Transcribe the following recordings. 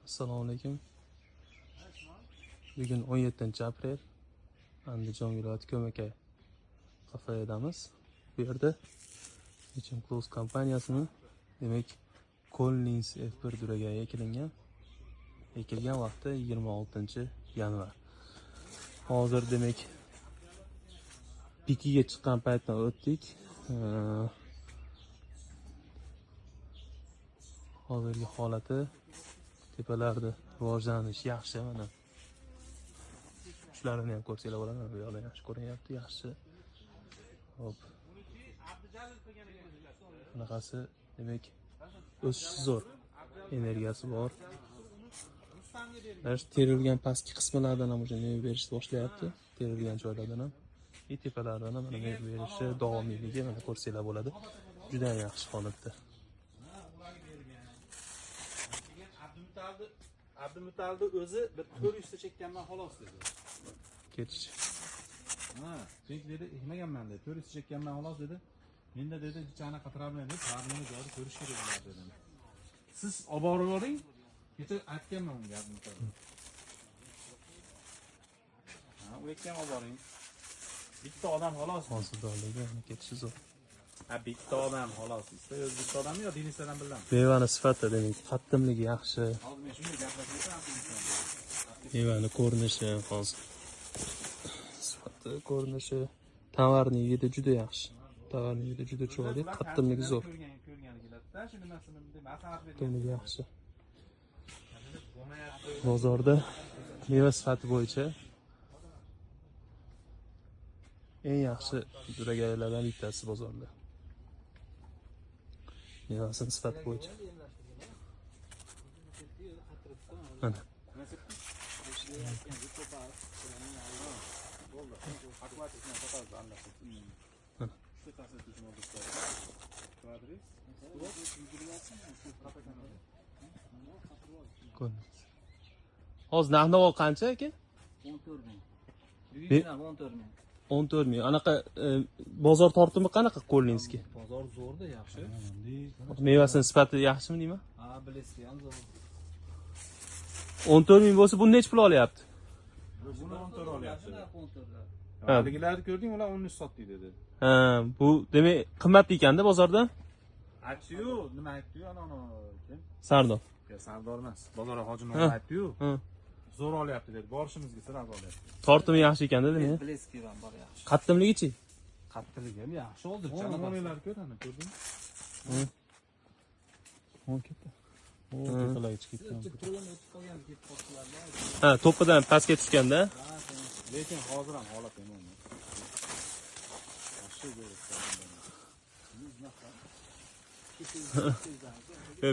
Assalomu alaykum. Bugun 17-aprel Andijon viloyati Ko'makay kafedamiz. Bu yerda Nechun Close kompaniyasining demak Collins F1 duragaya ekilingan. Ekilgan vaqti 26-yanvar. Hozir demak pikiga chiqqan paytdan o'tdik. Hozirgi holati tepalarda rivojlanish yaxshi mana. Shularni ham ko'rsanglar bo'ladi. Bu yoqda yaxshi ko'rinyapti, yaxshi. Hop. Bunaqasi demak o'sishi zo'r, energiyasi bor. Mana shu terilgan pastki qismlardan ham o'sha meva berishni boshlayapti. Terilgan joylardan ham, tepalardan ham mana meva berishi, davomiyligi mana ko'rsanglar bo'ladi. Juda yaxshi holatda. Abdumutalni o'zi bir 400 ta chekkanman xolos dedi. Ketish. Ha, chek dedi, ekmaganman dedi. 400 ta chekkanman xolos dedi. Menda dedi, bichana qatirabman deb, problemni joyida ko'rish kerak bo'ladi dedim. Siz olib borib oling. Kecha aytganman unga Abdumutalga. Ha, u ekkan olib boring. Bitta odam xolos. Hozirligi ketishi zo'r. Ha, bitta odam xolos. Sizda o'z bitta odammi yo Denisdan bilan? Mevani sifati demak qattimligi yaxshi. Hozir men shunday gaplashayapman. Mevani ko'rinishi hozir. Sifati, ko'rinishi, tovarnigida juda yaxshi. Tovarnigida juda chiroyli, qattimligi zo'r. Qattimligi yaxshi. Bozorda meva sifati bo'yicha eng yaxshi duragalardan bittasi bozorda. Mevasi sifati bo'yicha. Mana. Hozir narx-navo qancha aka? 14 ming. Anaqa bozor tortimi qanaqa Collinsga? Bozor zo'rda, yaxshi. Mevasining sifati yaxshimi deyman? Ha, bilasiz ham zo'r. 14 ming bo'lsa, buni necha pul olyapti? Buni 14 olyapti. Ha, haligilarni ko'rding, ular 13 sotdik dedi. Ha, bu demak qimmat ekanda bozorda? Aytdi-yu, nima aytdi-yu, ana kim? Sardor. Sardor emas, bozor hojini aytdi-yu. Zo'r olyapti dedi. Borishimizga sirab olyapti. Tortimi yaxshi ekanda demak. Bileski ham bor yaxshi. Qattimligi-chi? Qattiligi ham yaxshi oldi. Cho'loqlar ko'radi, ko'rding? O, ketdi. O, tepalarga chiqib ketgan. Ha, to'pidan pastga tushganda. Lekin hozir ham holat yomon. Yaxshi bo'ldi.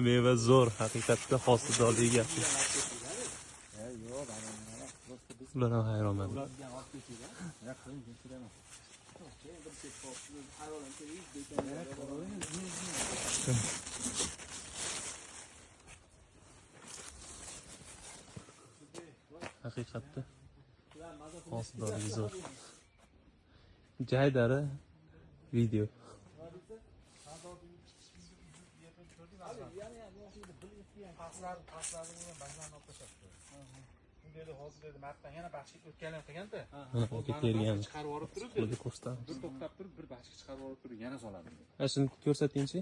Meva zo'r, haqiqatda hosildorligi yaxshi. Ular ham hayronman. Haqiqatda hosildorligi zo'r. Jaydari video. dedi hozir dedi martdan yana baxshik o'tganlar qilganda. Tergan. Chiqarib olib turib, dedi ko'rsatamiz. Bir to'xtab turib, bir baxshik chiqarib olib turib, yana soladi. Mana shuni ko'rsatingchi.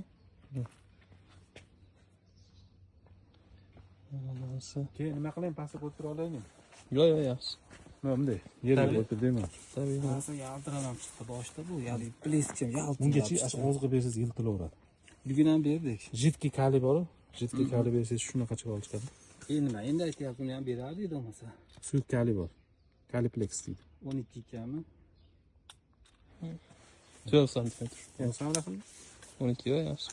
Keyin nima qilayim, pastga qo'yib tura olaymi? Yo'q, yaxshi. Nima bunday? Yerga qo'yib turdingmi? Tabiiy. Nasıl yaltıralam çıktı boshda bu, ya'ni pleskam yaltırab. Bungacha ozg'i bersiz yiltilaveradi. Bugun ham berdik. Jitki kali bor. Jitki kali bersiz shunaqa chiqib chiqadi. Nima? Endi aytyapti, uni ham beradi edi bo'lmasa. Suyuq kali bor. Kaliplex deydi. 12 kami. 12 santimetr. Sen 12 yaxshi.